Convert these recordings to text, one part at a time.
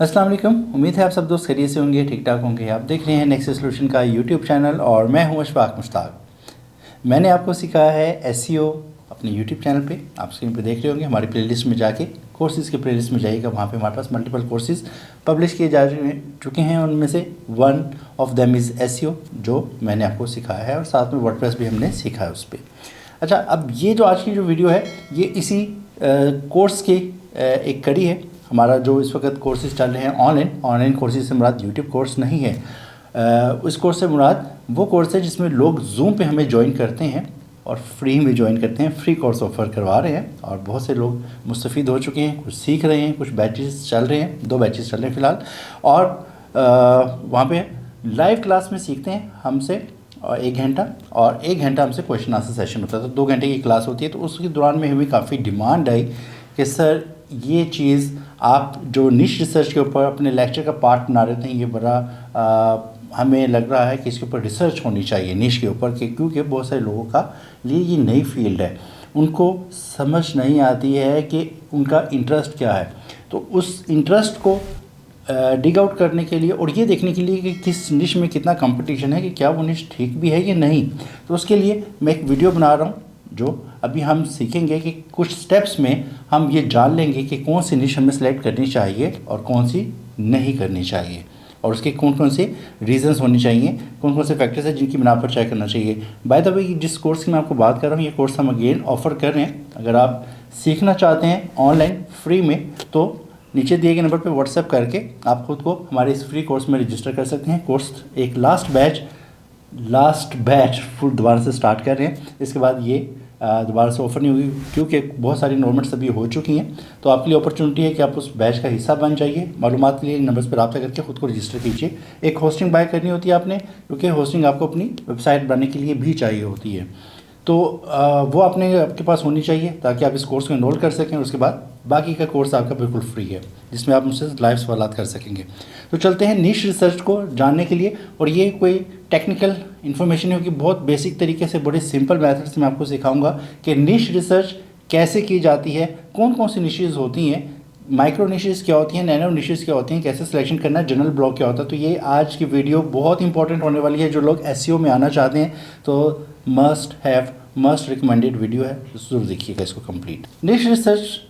अस्सलाम वालेकुम। उम्मीद है आप सब दोस्त खैरियत से होंगे, ठीक ठाक होंगे। आप देख रहे हैं नेक्स्ट सोल्यूशन का यूट्यूब चैनल और मैं हूं अशफाक मुश्ताक। मैंने आपको सिखाया है एसईओ अपने यूट्यूब चैनल पे। आप स्क्रीन पे देख रहे होंगे। हमारी प्लेलिस्ट में जाके कोर्सेज़ के प्लेलिस्ट में जाइएगा, वहाँ पे हमारे पास मल्टीपल कोर्सेज़ पब्लिश किए जा चुके हैं। उनमें से one of them is SEO, जो मैंने आपको सिखाया है, और साथ में वर्डप्रेस भी हमने सीखा है उस पर। अच्छा, अब ये जो आज की जो वीडियो है ये इसी कोर्स की एक कड़ी है। हमारा जो इस वक्त कोर्सेज चल रहे हैं ऑनलाइन कोर्सेज से मुराद यूट्यूब कोर्स नहीं है। उस कोर्स से मुराद वो कोर्स है जिसमें लोग जूम पे हमें ज्वाइन करते हैं और फ्री में ज्वाइन करते हैं। फ्री कोर्स ऑफर करवा रहे हैं और बहुत से लोग मुस्तफ़ीद हो चुके हैं, कुछ सीख रहे हैं, कुछ बैचेस चल रहे हैं, 2 बैचेस चल रहे हैं फ़िलहाल। और वहाँ पे लाइव क्लास में सीखते हैं हमसे 1 घंटा, और 1 घंटा हमसे क्वेश्चन आंसर सेशन होता है। तो 2 घंटे की क्लास होती है। तो उसके दौरान में हमें काफ़ी डिमांड आई कि सर ये चीज़ आप जो निश रिसर्च के ऊपर अपने लेक्चर का पार्ट बना रहे थे, ये बड़ा हमें लग रहा है कि इसके ऊपर रिसर्च होनी चाहिए निश के ऊपर, क्योंकि बहुत सारे लोगों का लिए ये नई फील्ड है, उनको समझ नहीं आती है कि उनका इंटरेस्ट क्या है। तो उस इंटरेस्ट को डिग आउट करने के लिए और ये देखने के लिए कि किस निश में कितना कंपटीशन है, कि क्या वो निश ठीक भी है या नहीं, तो उसके लिए मैं एक वीडियो बना रहा हूँ जो अभी हम सीखेंगे कि कुछ स्टेप्स में हम ये जान लेंगे कि कौन सी निश हमें सेलेक्ट करनी चाहिए और कौन सी नहीं करनी चाहिए, और उसके कौन कौन से रीजंस होने चाहिए, कौन कौन से फैक्टर्स हैं जिनकी बिना पर चेक करना चाहिए। बाय द वे, जिस कोर्स की मैं आपको बात कर रहा हूँ, ये कोर्स हम अगेन ऑफ़र कर रहे हैं। अगर आप सीखना चाहते हैं ऑनलाइन फ्री में, तो नीचे दिए गए नंबर पर व्हाट्सएप करके आप खुद को हमारे इस फ्री कोर्स में रजिस्टर कर सकते हैं। कोर्स एक लास्ट बैच फुल दोबारा से स्टार्ट कर रहे हैं। इसके बाद ये दोबारा से ऑफ़र नहीं होगी, क्योंकि बहुत सारी इनरोलमेंट्स अभी हो चुकी हैं। तो आपके लिए अपॉर्चुनिटी है कि आप उस बैच का हिस्सा बन जाइए। मालूमात के लिए नंबर्स पर रब्ता करके ख़ुद को रजिस्टर कीजिए। एक होस्टिंग बाय करनी होती है आपने, क्योंकि होस्टिंग आपको अपनी वेबसाइट बनाने के लिए भी चाहिए होती है। तो वो आपके पास होनी चाहिए ताकि आप इस कोर्स को इनरोल कर सकें। उसके बाद बाकी का कोर्स आपका बिल्कुल फ्री है, जिसमें आप मुझसे लाइव सवालात कर सकेंगे। तो चलते हैं निश रिसर्च को जानने के लिए। और ये कोई टेक्निकल इन्फॉर्मेशन नहीं होगी, बहुत बेसिक तरीके से, बड़े सिंपल मेथड से मैं आपको सिखाऊंगा कि निश रिसर्च कैसे की जाती है, कौन कौन सी निशेज़ होती हैं, माइक्रो निशेज़ क्या होती हैं, नैनो निशेज़ क्या होती हैं, कैसे सिलेक्शन करना है, जनरल ब्लॉक क्या होता है। तो ये आज की वीडियो बहुत इंपॉर्टेंट होने वाली है। जो लोग एसईओ में आना चाहते हैं तो मस्ट रिकमेंडेड वीडियो है, ज़रूर देखिएगा इसको कंप्लीट। निश रिसर्च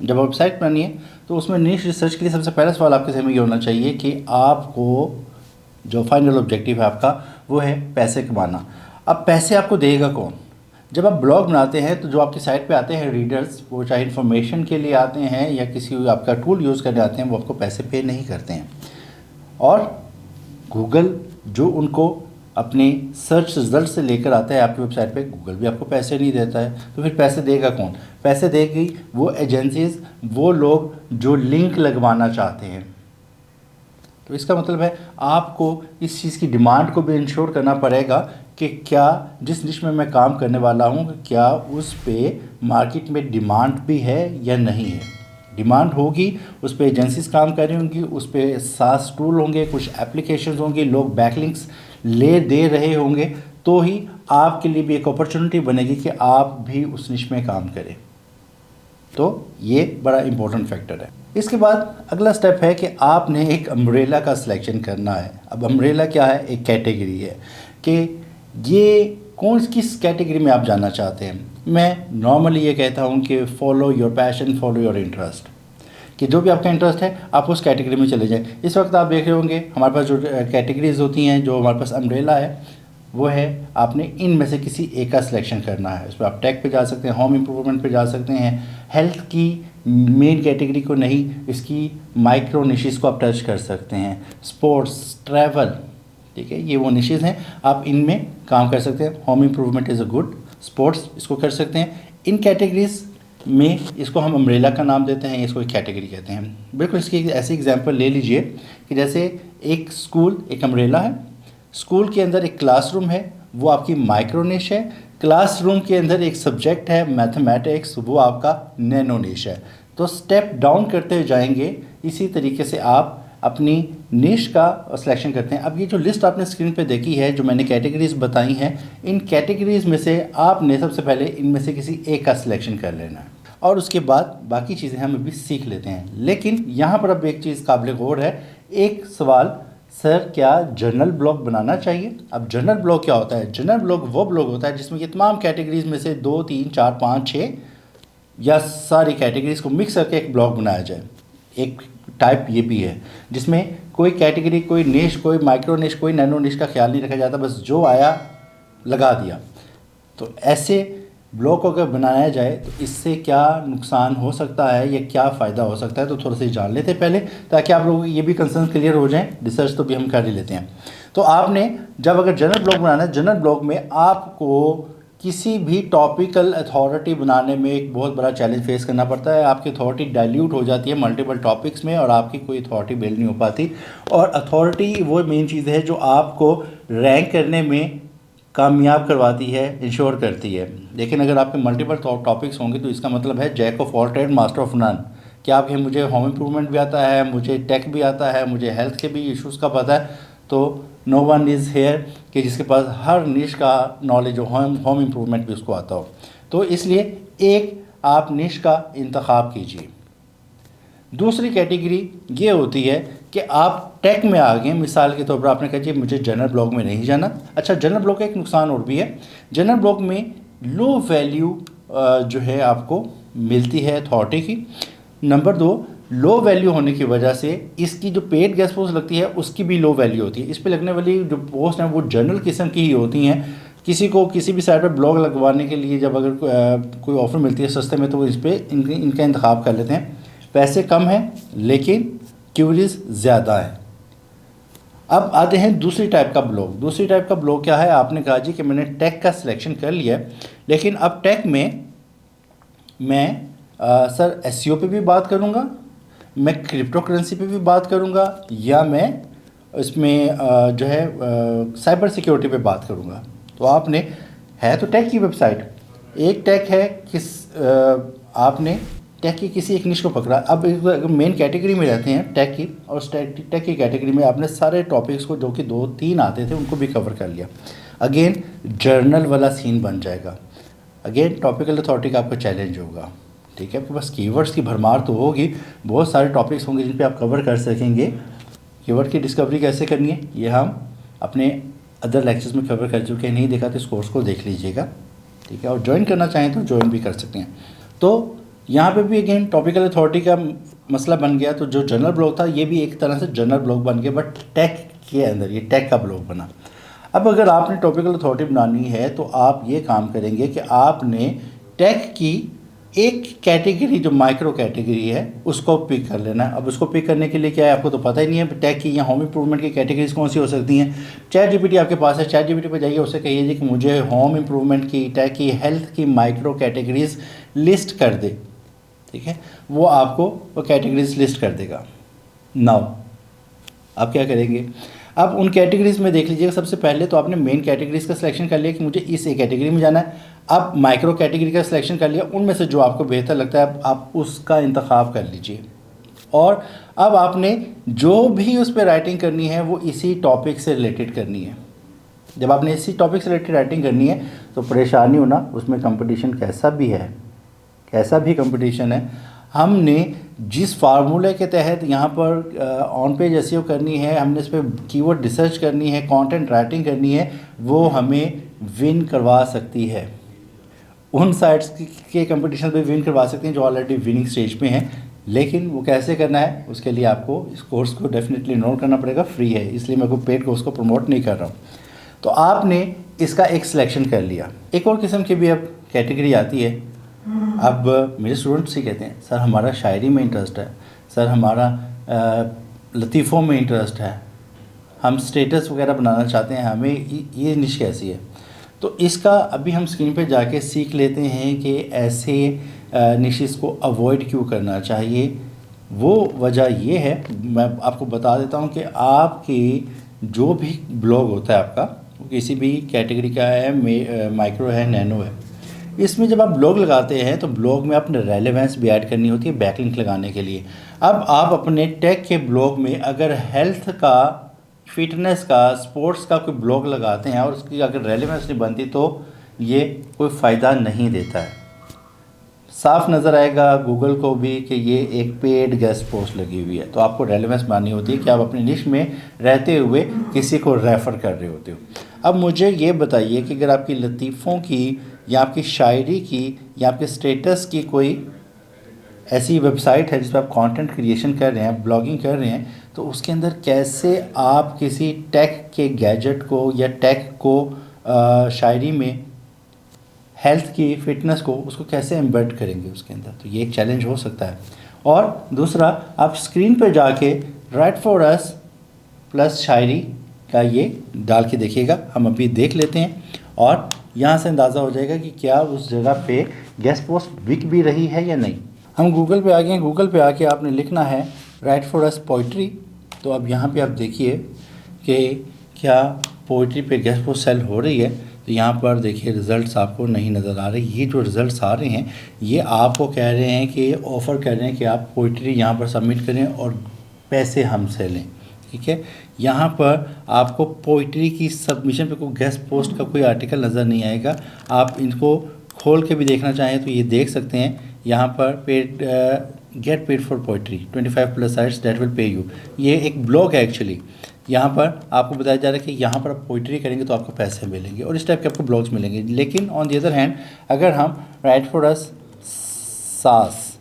जब वेबसाइट बनानी है तो उसमें निश रिसर्च के लिए सबसे पहला सवाल आपके जहन में ये होना चाहिए कि आपको जो फाइनल ऑब्जेक्टिव है आपका वो है पैसे कमाना। अब पैसे आपको देगा कौन? जब आप ब्लॉग बनाते हैं तो जो आपकी साइट पे आते हैं रीडर्स, वो चाहे इन्फॉर्मेशन के लिए आते हैं या किसी आपका टूल यूज़ करने आते हैं, वो आपको पैसे पे नहीं करते हैं। और गूगल जो उनको अपने सर्च रिजल्ट से लेकर आता है आपकी वेबसाइट पे, गूगल भी आपको पैसे नहीं देता है। तो फिर पैसे देगा कौन? पैसे देगी वो एजेंसीज, वो लोग जो लिंक लगवाना चाहते हैं। तो इसका मतलब है आपको इस चीज़ की डिमांड को भी इंश्योर करना पड़ेगा कि क्या जिस निश में मैं काम करने वाला हूँ, क्या उस पे मार्केट में डिमांड भी है या नहीं है। डिमांड होगी, उस पर एजेंसीज काम कर रही होंगी, उस पर सास टूल होंगे, कुछ एप्लीकेशंस होंगे, लोग बैकलिंक्स ले दे रहे होंगे, तो ही आपके लिए भी एक अपॉर्चुनिटी बनेगी कि आप भी उस निश में काम करें। तो ये बड़ा इंपॉर्टेंट फैक्टर है। इसके बाद अगला स्टेप है कि आपने एक अम्ब्रेला का सिलेक्शन करना है। अब अम्ब्रेला क्या है? एक कैटेगरी है कि ये किस कैटेगरी में आप जाना चाहते हैं। मैं नॉर्मली ये कहता हूँ कि follow your passion, follow your interest, कि जो भी आपका इंटरेस्ट है आप उस कैटेगरी में चले जाएं। इस वक्त आप देख रहे होंगे हमारे पास जो कैटेगरीज होती हैं, जो हमारे पास अम्ब्रेला है, वो है आपने इनमें से किसी एक का सिलेक्शन करना है। उस पर आप टेक पे जा सकते हैं, होम इम्प्रूवमेंट पे जा सकते हैं, हेल्थ की मेन कैटेगरी को नहीं, इसकी माइक्रो निशेज़ को आप टच कर सकते हैं, स्पोर्ट्स, ट्रैवल, ठीक है, ये वो निशेज़ हैं, आप इनमें काम कर सकते हैं। Home improvement is a good, sports इसको कर सकते हैं। इन कैटेगरीज में इसको हम अम्ब्रेला का नाम देते हैं, इसको एक कैटेगरी कहते हैं। बिल्कुल इसकी ऐसी एग्जांपल ले लीजिए कि जैसे एक स्कूल एक अम्ब्रेला है, स्कूल के अंदर एक क्लासरूम है, वो आपकी माइक्रो निश है, क्लासरूम के अंदर एक सब्जेक्ट है मैथमेटिक्स, वो आपका नैनो निश है। तो स्टेप डाउन करते जाएंगे, इसी तरीके से आप अपनी निश का सिलेक्शन करते हैं। अब ये जो लिस्ट आपने स्क्रीन पे देखी है, जो मैंने कैटेगरीज बताई हैं, इन कैटेगरीज में से आपने सबसे पहले इनमें से किसी एक का सिलेक्शन कर लेना है और उसके बाद बाकी चीज़ें हम अभी सीख लेते हैं। लेकिन यहाँ पर अब एक चीज़ काबिल गौर है, एक सवाल, सर क्या जर्नल ब्लॉग बनाना चाहिए? अब जर्नल ब्लॉग क्या होता है? जर्नल ब्लॉग वो ब्लॉग होता है जिसमें ये तमाम कैटेगरीज में से 2, 3, 4, 5, 6 या सारी कैटेगरीज को मिक्स करके एक ब्लॉग बनाया जाए। एक टाइप ये भी है जिसमें कोई कैटेगरी, कोई निश, कोई माइक्रो निश, कोई नैनो निश का ख्याल नहीं रखा जाता, बस जो आया लगा दिया। तो ऐसे ब्लॉग को अगर बनाया जाए तो इससे क्या नुकसान हो सकता है या क्या फ़ायदा हो सकता है, तो थोड़ा सा जान लेते हैं पहले, ताकि आप लोगों को ये भी कंसर्न क्लियर हो जाएं। रिसर्च तो भी हम कर ही लेते हैं। तो आपने जब अगर जनरल ब्लॉग बनाना है, जनरल ब्लॉग में आपको किसी भी टॉपिकल अथॉरिटी बनाने में एक बहुत बड़ा चैलेंज फेस करना पड़ता है। आपकी अथॉरिटी डाइल्यूट हो जाती है मल्टीपल टॉपिक्स में और आपकी कोई अथॉरिटी बिल्ड नहीं हो पाती। और अथॉरिटी वो मेन चीज़ है जो आपको रैंक करने में कामयाब करवाती है, इंश्योर करती है। लेकिन अगर आपके मल्टीपल टॉपिक्स होंगे तो इसका मतलब है jack of all trade master of none. क्या आपके मुझे होम इम्प्रूवमेंट भी आता है, मुझे टेक भी आता है, मुझे हेल्थ के भी इश्यूज़ का पता है, तो नो वन इज़ हेयर कि जिसके पास हर निश का नॉलेज हो, होम इम्प्रूवमेंट भी उसको आता हो। तो इसलिए एक आप निश का इंतखाब कीजिए। दूसरी कैटेगरी ये होती है कि आप टेक में आ गए, मिसाल के तौर पर आपने कहा जी मुझे जनरल ब्लॉग में नहीं जाना। अच्छा, जनरल ब्लॉग का एक नुकसान और भी है, जनरल ब्लॉग में लो वैल्यू जो है आपको मिलती है अथॉरिटी की। नंबर 2, लो वैल्यू होने की वजह से इसकी जो पेड गेस्ट पोस्ट लगती है उसकी भी लो वैल्यू होती है। इस पे लगने वाली जो पोस्ट हैं वो जनरल किस्म की ही होती हैं। किसी को किसी भी साइट पर ब्लॉग लगवाने के लिए जब अगर कोई ऑफ़र मिलती है सस्ते में तो वो इस पर इनका इंतखाब कर लेते हैं। पैसे कम हैं लेकिन क्यूरीज ज़्यादा है। अब आते हैं दूसरी टाइप का ब्लॉग। दूसरी टाइप का ब्लॉग क्या है? आपने कहा जी कि मैंने टेक का सिलेक्शन कर लिया है, लेकिन अब टेक में मैं सर एसईओ पे भी बात करूँगा, मैं क्रिप्टो करेंसी पे भी बात करूँगा, या मैं इसमें जो है साइबर सिक्योरिटी पे बात करूँगा। तो आपने है तो टेक की वेबसाइट, एक टेक है आपने टेक की किसी एक निश को पकड़ा। अब मेन कैटेगरी में रहते हैं टेक की, और उस टेक की कैटेगरी में आपने सारे टॉपिक्स को जो कि 2-3 आते थे उनको भी कवर कर लिया। अगेन जर्नल वाला सीन बन जाएगा। अगेन टॉपिकल अथॉरिटी का आपका चैलेंज होगा। ठीक है, आपके पास कीवर्ड्स की भरमार तो होगी, बहुत सारे टॉपिक्स होंगे जिन पे आप कवर कर सकेंगे। कीवर्ड की डिस्कवरी कैसे करनी है ये हम अपने अदर लेक्चर्स में कवर कर चुके हैं, नहीं देखा तो इस कोर्स को देख लीजिएगा। ठीक है, और ज्वाइन करना चाहें तो ज्वाइन भी कर सकते हैं। तो यहाँ पे भी अगेन टॉपिकल अथॉरिटी का मसला बन गया। तो जो जनरल ब्लॉग था ये भी एक तरह से जनरल ब्लॉग बन गया, बट टेक के अंदर ये टेक का ब्लॉग बना। अब अगर आपने टॉपिकल अथॉरिटी बनानी है तो आप ये काम करेंगे कि आपने टेक की एक कैटेगरी जो माइक्रो कैटेगरी है उसको पिक कर लेना है। अब उसको पिक करने के लिए क्या है, आपको तो पता ही नहीं है टेक की या होम इम्प्रूवमेंट की कैटेगरीज कौन सी हो सकती हैं। चैट जीपीटी आपके पास है, चैट जीपीटी पे जाइए, उससे कहिए जी कि मुझे होम इम्प्रूवमेंट की, टेक की, हेल्थ की माइक्रो कैटेगरीज लिस्ट कर दे। ठीक है, वो आपको वो कैटेगरीज लिस्ट कर देगा। नाउ आप क्या करेंगे, अब उन कैटेगरीज में देख लीजिएगा। सबसे पहले तो आपने मेन कैटेगरीज का सिलेक्शन कर लिया कि मुझे इस एक कैटेगरी में जाना है। अब माइक्रो कैटेगरी का सिलेक्शन कर लिया, उनमें से जो आपको बेहतर लगता है आप उसका इंतखाब कर लीजिए। और अब आपने जो भी उस पर राइटिंग करनी है वो इसी टॉपिक से रिलेटेड करनी है। जब आपने इसी टॉपिक से रिलेटेड राइटिंग करनी है तो परेशानी होना, उसमें कंपटीशन कैसा भी है, कैसा भी कंपटीशन है, हमने जिस फार्मूले के तहत यहाँ पर ऑन पेज एसईओ करनी है, हमने इस पर कीवर्ड रिसर्च करनी है, कंटेंट राइटिंग करनी है, वो हमें विन करवा सकती है। उन साइट्स के कंपटीशन पे विन करवा सकते हैं जो ऑलरेडी विनिंग स्टेज पे हैं। लेकिन वो कैसे करना है उसके लिए आपको इस कोर्स को डेफिनेटली नोट करना पड़ेगा, फ्री है, इसलिए मैं कोई पेड कोर्स को प्रमोट नहीं कर रहा हूँ। तो आपने इसका एक सिलेक्शन कर लिया। एक और किस्म की भी अब कैटेगरी आती है। अब मेरे स्टूडेंट्स ही कहते हैं सर हमारा शायरी में इंटरेस्ट है, सर हमारा लतीफ़ों में इंटरेस्ट है, हम स्टेटस वगैरह बनाना चाहते हैं, हमें ये निश कैसी है। तो इसका अभी हम स्क्रीन पे जाके सीख लेते हैं कि ऐसे निशेस को अवॉइड क्यों करना चाहिए। वो वजह ये है, मैं आपको बता देता हूँ कि आपकी जो भी ब्लॉग होता है आपका, वो किसी भी कैटेगरी का है, माइक्रो है, नैनो है, इसमें जब आप ब्लॉग लगाते हैं तो ब्लॉग में आपने रेलेवेंस भी ऐड करनी होती है बैकलिंक लगाने के लिए। अब आप अपने टेक के ब्लॉग में अगर हेल्थ का, फिटनेस का, स्पोर्ट्स का कोई ब्लॉग लगाते हैं और उसकी अगर रेलेवेंस नहीं बनती तो ये कोई फ़ायदा नहीं देता है। साफ नज़र आएगा गूगल को भी कि ये एक पेड गेस्ट पोस्ट लगी हुई है। तो आपको रेलेवेंस बनानी होती है कि आप अपनी निश में रहते हुए किसी को रेफ़र कर रहे होते हो। अब मुझे ये बताइए कि अगर आपकी लतीफ़ों की या आपकी शायरी की या आपके स्टेटस की कोई ऐसी वेबसाइट है जिस पर आप कंटेंट क्रिएशन कर रहे हैं, ब्लॉगिंग कर रहे हैं, तो उसके अंदर कैसे आप किसी टेक के गैजेट को या टेक को शायरी में हेल्थ की, फिटनेस को, उसको कैसे एम्बेड करेंगे उसके अंदर। तो ये एक चैलेंज हो सकता है। और दूसरा, आप स्क्रीन पर जाके राइट फॉर अस प्लस शायरी का ये डाल के देखिएगा। हम अभी देख लेते हैं और यहाँ से अंदाज़ा हो जाएगा कि क्या उस जगह पे गेस्ट पोस्ट बिक भी रही है या नहीं। हम गूगल पे आ गए हैं। गूगल पे आके आपने लिखना है राइट फॉर अस पोइट्री। तो अब यहाँ पे आप देखिए कि क्या पोइट्री पे गेस्ट पोस्ट सेल हो रही है। तो यहाँ पर देखिए रिज़ल्ट्स आपको नहीं नज़र आ रहे। ये जो रिज़ल्ट्स आ रहे हैं ये आपको कह रहे हैं कि ऑफ़र कर रहे हैं कि आप पोइट्री यहाँ पर सबमिट करें और पैसे हमसे लें। ठीक है, यहाँ पर आपको पोइट्री की सबमिशन पे कोई गेस्ट पोस्ट का कोई आर्टिकल नज़र नहीं आएगा। आप इनको खोल के भी देखना चाहें तो ये देख सकते हैं। यहाँ पर paid get paid for poetry 25+ sites that will pay you, ये एक ब्लॉग है एक्चुअली। यहाँ पर आपको बताया जा रहा है कि यहाँ पर आप पोइट्री करेंगे तो आपको पैसे मिलेंगे और इस टाइप के आपको ब्लॉग्स मिलेंगे। लेकिन ऑन दी अदर हैंड अगर हम राइट फॉर अस सास,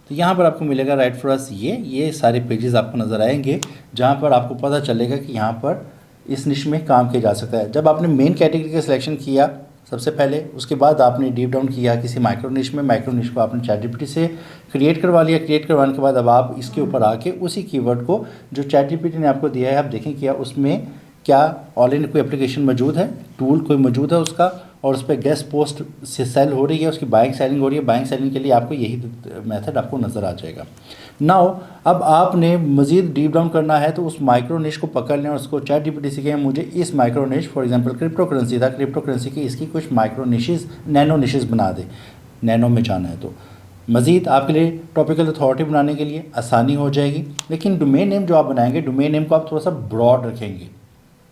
तो यहाँ पर आपको मिलेगा राइट फॉर अस ये सारे पेजेस आपको नज़र आएंगे जहाँ पर आपको पता चलेगा कि यहाँ पर इस निश में काम किया जा सकता है। जब आपने मेन कैटेगरी का सिलेक्शन किया सबसे पहले, उसके बाद आपने डीप डाउन किया किसी माइक्रो निश में, माइक्रो निश को आपने चैटजीपीटी से क्रिएट करवा लिया। क्रिएट करवाने के बाद अब आप इसके ऊपर आके उसी कीवर्ड को जो चैटजीपीटी ने आपको दिया है आप देखें क्या उसमें क्या ऑनलाइन कोई एप्लीकेशन मौजूद है, टूल कोई मौजूद है उसका, और उस पर गेस्ट पोस्ट से सेल हो रही है, उसकी बाइंग सेलिंग हो रही है। बाइंग सेलिंग के लिए आपको यही मेथड आपको नज़र आ जाएगा। नाउ अब आपने मज़ीद डीप डाउन करना है तो उस माइक्रो निश को पकड़ लें और उसको चैटजीपीटी से कहें मुझे इस माइक्रो निश, फॉर एग्जांपल क्रिप्टो करेंसी था, क्रिप्टो करेंसी की इसकी कुछ माइक्रो निशेज़, नैनो निशेज़ बना दे। नैनो में जाना है तो मज़ीद आपके लिए टॉपिकल अथॉरिटी बनाने के लिए आसानी हो जाएगी। लेकिन डोमेन नेम जो आप बनाएंगे, डोमेन नेम को आप थोड़ा सा ब्रॉड रखेंगे,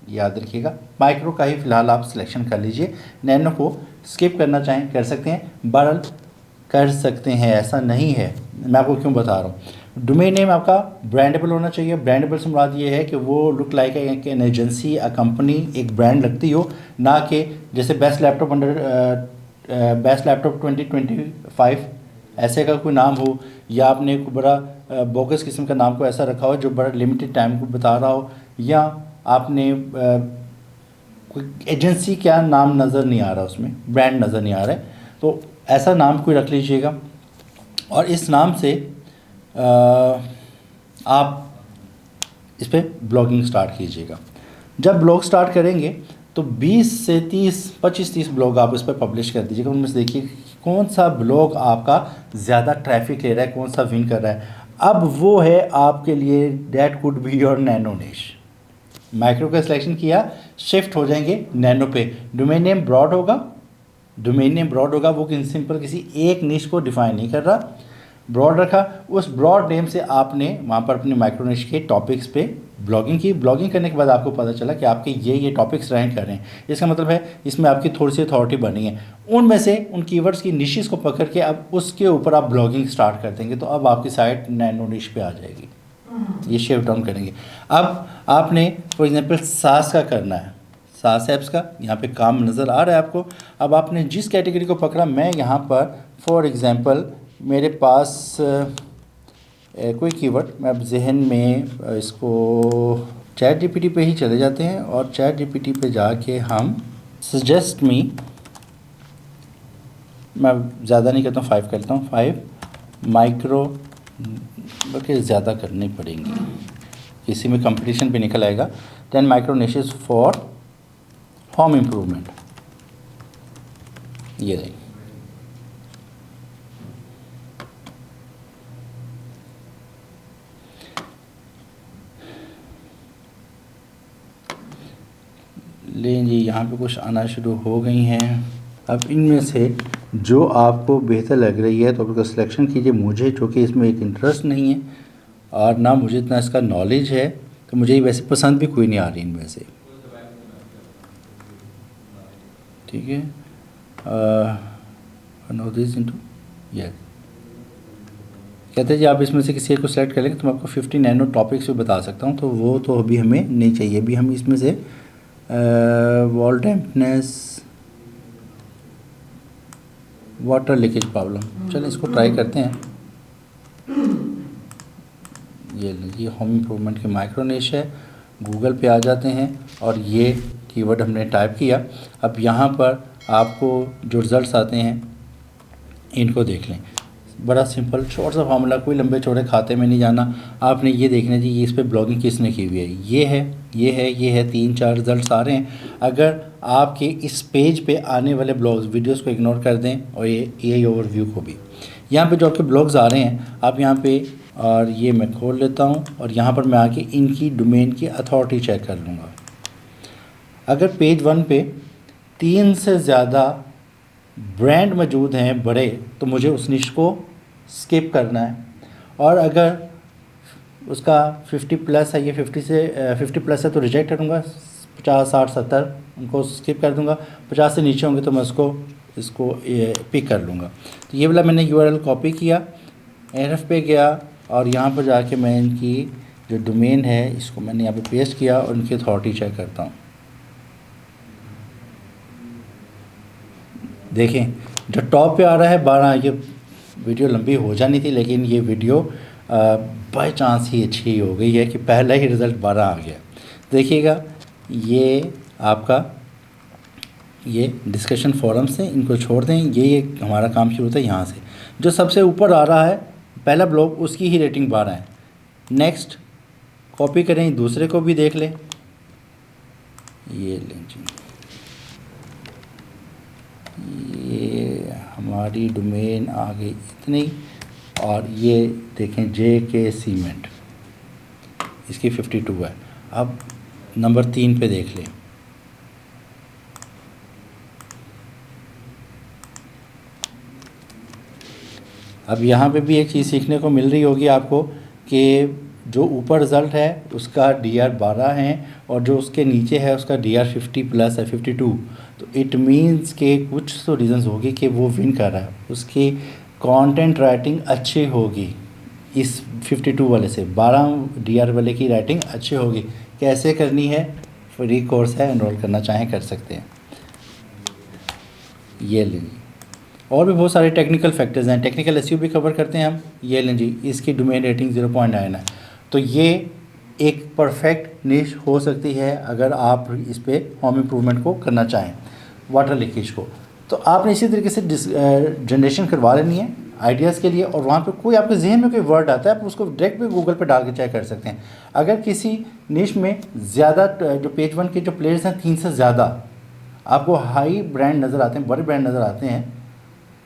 याद रखिएगा। माइक्रो का ही फ़िलहाल आप सिलेक्शन कर लीजिए। नैनो को स्किप करना चाहें कर सकते हैं, बहरहाल कर सकते हैं, ऐसा नहीं है। मैं आपको क्यों बता रहा हूँ। डोमेन नेम आपका ब्रांडेबल होना चाहिए। ब्रांडेबल से मुराद ये है कि वो look like an agency, a company, एक ब्रांड लगती हो, ना कि जैसे बेस्ट लैपटॉप 2025 ऐसे का कोई नाम हो, या आपने कोई बड़ा बोगस किस्म का नाम को ऐसा रखा हो जो बड़ा लिमिटेड टाइम को बता रहा हो, या आपने कोई एजेंसी क्या नाम नज़र नहीं आ रहा, उसमें ब्रांड नज़र नहीं आ रहा है, तो ऐसा नाम कोई रख लीजिएगा और इस नाम से आप इस पर ब्लॉगिंग स्टार्ट कीजिएगा। जब ब्लॉग स्टार्ट करेंगे तो 20 से 25-30 ब्लॉग आप इस पर पब्लिश कर दीजिएगा। उनमें से देखिए कौन सा ब्लॉग आपका ज़्यादा ट्रैफिक ले रहा है, कौन सा विन कर रहा है। अब वो है आपके लिए that could be your nano निश। माइक्रो का सिलेक्शन किया, शिफ्ट हो जाएंगे नैनो पे। डोमेन नेम ब्रॉड होगा, डोमेन नेम ब्रॉड होगा, वो सिंपल किसी एक निश को डिफाइन नहीं कर रहा, ब्रॉड रखा। उस ब्रॉड नेम से आपने वहाँ पर अपने माइक्रो निश के टॉपिक्स पे ब्लॉगिंग की। ब्लॉगिंग करने के बाद आपको पता चला कि आपके ये टॉपिक्स रैंक कर रहे हैं, इसका मतलब है इसमें आपकी थोड़ी सी अथॉरिटी बनी है। उनमें से उन कीवर्ड्स की निशेस को पकड़ के अब उसके ऊपर आप ब्लॉगिंग स्टार्ट कर देंगे तो अब आपकी साइट नैनो निश पे आ जाएगी। ये शिफ्ट डाउन करेंगे। अब आपने फॉर एग्जांपल सास का करना है, सास ऐप्स का यहाँ पे काम नज़र आ रहा है आपको। अब आपने जिस कैटेगरी को पकड़ा, मैं यहाँ पर फॉर एग्जांपल मेरे पास कोई कीवर्ड, मैं अब जहन में इसको चैट जीपीटी पे ही चले जाते हैं और चैट जीपीटी पे जाके हम सजेस्ट मी, मैं ज़्यादा नहीं करता हूँ, 5 करता हूँ, 5 माइक्रो, बल्कि ज़्यादा करनी पड़ेंगी, इसी में कंपटीशन पे निकल आएगा। 10 micro niches for home improvement, ये देखें। लें जी, यहाँ पे कुछ आना शुरू हो गई हैं। अब इनमें से जो आपको बेहतर लग रही है तो आप उसका सिलेक्शन कीजिए। मुझे चूँकि इसमें एक इंटरेस्ट नहीं है और ना मुझे इतना इसका नॉलेज है, तो मुझे वैसे पसंद भी कोई नहीं आ रही इनमें से। ठीक है, नो दिस इनटू यस। कहते हैं जी आप इसमें से किसी एक को सिलेक्ट कर लेंगे तो मैं आपको 50 नैनो टॉपिक्स भी बता सकता हूँ, तो वो तो अभी हमें नहीं चाहिए। अभी हम इसमें से wall dampness, water leakage problem, चलें इसको ट्राई करते हैं। ये लीजिए होम इम्प्रूवमेंट की माइक्रोनिश है, गूगल पे आ जाते हैं और ये कीवर्ड हमने टाइप किया। अब यहाँ पर आपको जो रिज़ल्ट्स आते हैं इनको देख लें। बड़ा सिंपल शॉर्ट सा फार्मूला, कोई लंबे चौड़े खाते में नहीं जाना। आपने ये देखना जी इस पे ब्लॉगिंग किसने की हुई है, ये है, ये है, ये है, 3-4 रिज़ल्ट्स आ रहे हैं। अगर आपके इस पेज पे आने वाले ब्लॉग्स वीडियोस को इग्नोर कर दें और ये ओवरव्यू को भी, यहाँ पे जो आपके ब्लॉग्स आ रहे हैं आप यहाँ पे, और ये मैं खोल लेता हूँ और यहाँ पर मैं आके इनकी डोमेन की अथॉरिटी चेक कर लूँगा। अगर पेज 1 पे 3 से ज़्यादा ब्रांड मौजूद हैं बड़े, तो मुझे उस निश को स्किप करना है। और अगर उसका 50 प्लस है, ये 50 प्लस है तो रिजेक्ट करूँगा। 50, 60, 70 उनको स्किप कर दूँगा। 50 से नीचे होंगे तो मैं इसको पिक कर लूँगा। तो ये वाला मैंने यूआरएल कॉपी किया, एनएफ पे गया और यहाँ पर जाके मैं इनकी जो डोमेन है इसको मैंने यहाँ पे पेस्ट किया और इनकी अथॉरिटी चेक करता हूँ। देखें जो टॉप पे आ रहा है 12। ये वीडियो लंबी हो जानी थी लेकिन ये वीडियो बाय चांस ही अच्छी हो गई है कि पहला ही रिज़ल्ट 12 आ गया। देखिएगा ये आपका ये डिस्कशन फोरम से इनको छोड़ दें, ये हमारा काम शुरू होता है यहाँ से। जो सबसे ऊपर आ रहा है पहला ब्लॉग, उसकी ही रेटिंग 12 है। नेक्स्ट कॉपी करें, दूसरे को भी देख लें। ये लें जी, ये हमारी डोमेन आ गई इतनी, और ये देखें JK सीमेंट, इसकी 52 है। अब नंबर 3 पे देख लें। अब यहाँ पे भी एक चीज़ सीखने को मिल रही होगी आपको कि जो ऊपर रिज़ल्ट है उसका DR 12 है और जो उसके नीचे है उसका DR 50 प्लस है, 52। तो इट मीन्स के कुछ तो रीज़न्स होगी कि वो विन कर रहा है, उसकी कंटेंट राइटिंग अच्छी होगी। इस 52 वाले से 12 DR वाले की राइटिंग अच्छी होगी। कैसे करनी है, फ्री कोर्स है, एनरोल करना चाहें कर सकते हैं। ये लें, और भी बहुत सारे टेक्निकल फैक्टर्स हैं, टेक्निकल एसईओ भी कवर करते हैं हम। ये लें जी, इसकी डोमेन रेटिंग 0.9 है। तो ये एक परफेक्ट निश हो सकती है अगर आप इस पे होम इम्प्रूवमेंट को करना चाहें, वाटर लीकेज को। तो आपने इसी तरीके से जनरेशन करवा लेनी है आइडियाज़ के लिए, और वहाँ पे कोई आपके जहन में कोई वर्ड आता है आप उसको डायरेक्ट भी गूगल पे डाल के चेक कर सकते हैं। अगर किसी निश में ज़्यादा जो पेज 1 के जो प्लेयर्स हैं 3 से ज़्यादा, आपको हाई ब्रांड नज़र आते हैं, बड़े ब्रांड नज़र आते हैं,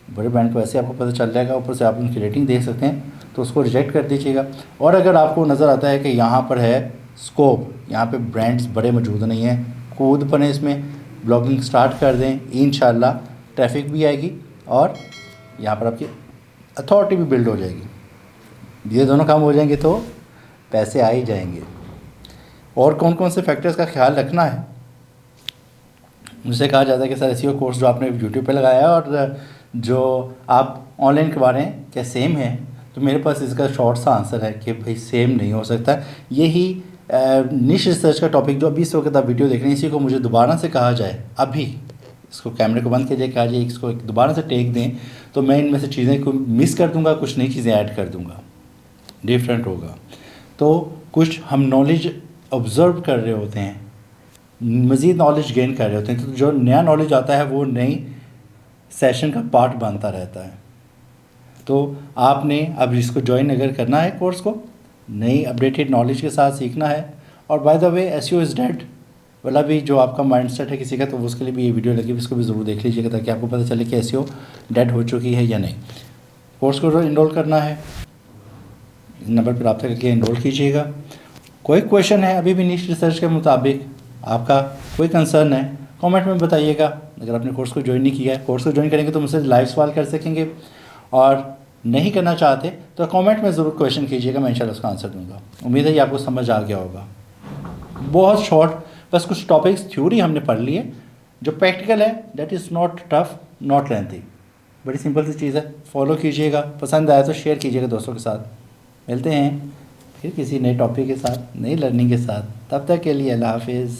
बड़े ब्रांड को ऐसे आपको पता चल जाएगा, ऊपर से आप उनकी रेटिंग देख सकते हैं, तो उसको रिजेक्ट कर दीजिएगा। और अगर आपको नज़र आता है कि यहाँ पर है स्कोप, यहाँ पे ब्रांड्स बड़े मौजूद नहीं हैं, कूद पड़े इसमें, ब्लॉगिंग स्टार्ट कर दें, इंशाल्लाह ट्रैफिक भी आएगी और यहाँ पर आपकी अथॉरिटी भी बिल्ड हो जाएगी। ये दोनों काम हो जाएंगे तो पैसे आ ही जाएंगे। और कौन कौन से फैक्टर्स का ख्याल रखना है, मुझसे कहा जाता है कि सर एसईओ कोर्स जो आपने यूट्यूब पे लगाया है और जो आप ऑनलाइन करवा रहे हैं क्या सेम है? तो मेरे पास इसका शॉर्ट सा आंसर है कि भाई सेम नहीं हो सकता। यही निश रिसर्च का टॉपिक जो अभी इस वक्त आप वीडियो देख रहे हैं, इसी को मुझे दोबारा से कहा जाए, अभी इसको कैमरे को बंद कीजिए, कहा जाए इसको दोबारा से टेक दें, तो मैं इनमें से चीज़ें को मिस कर दूंगा, कुछ नई चीज़ें ऐड कर दूंगा, डिफरेंट होगा। तो कुछ हम नॉलेज ऑब्ज़र्व कर रहे होते हैं, मज़ीद नॉलेज गेन कर रहे होते हैं, तो जो नया नॉलेज आता है वो नई सेशन का पार्ट बनता रहता है। तो आपने अब इसको ज्वाइन अगर करना है कोर्स को, नई अपडेटेड नॉलेज के साथ सीखना है। और by the way SEO is dead वाला भी जो आपका माइंडसेट है किसी का, तो उसके लिए भी ये वीडियो लगी, इसको भी ज़रूर देख लीजिएगा ताकि आपको पता चले कि एसईओ डेड हो चुकी है या नहीं। कोर्स को इनरोल करना है, इस नंबर पर रब्ता करके इनरोल कीजिएगा। कोई क्वेश्चन है अभी भी निश रिसर्च के मुताबिक, आपका कोई कंसर्न है, कमेंट में बताइएगा, अगर आपने कोर्स को ज्वाइन नहीं किया है, कोर्स को ज्वाइन करेंगे तो मुझसे लाइव सवाल कर सकेंगे, और नहीं करना चाहते तो कमेंट में ज़रूर क्वेश्चन कीजिएगा, मैं इंशाल्लाह उसका आंसर दूंगा। उम्मीद है ये आपको समझ आ गया होगा। बहुत शॉर्ट, बस कुछ टॉपिक्स थ्योरी हमने पढ़ ली है, जो प्रैक्टिकल है that is not tough, not lengthy, बड़ी सिंपल सी चीज़ है। फॉलो कीजिएगा, पसंद आया तो शेयर कीजिएगा दोस्तों के साथ। मिलते हैं फिर किसी नए टॉपिक के साथ, नई लर्निंग के साथ, तब तक के लिए अल्लाह हाफिज़।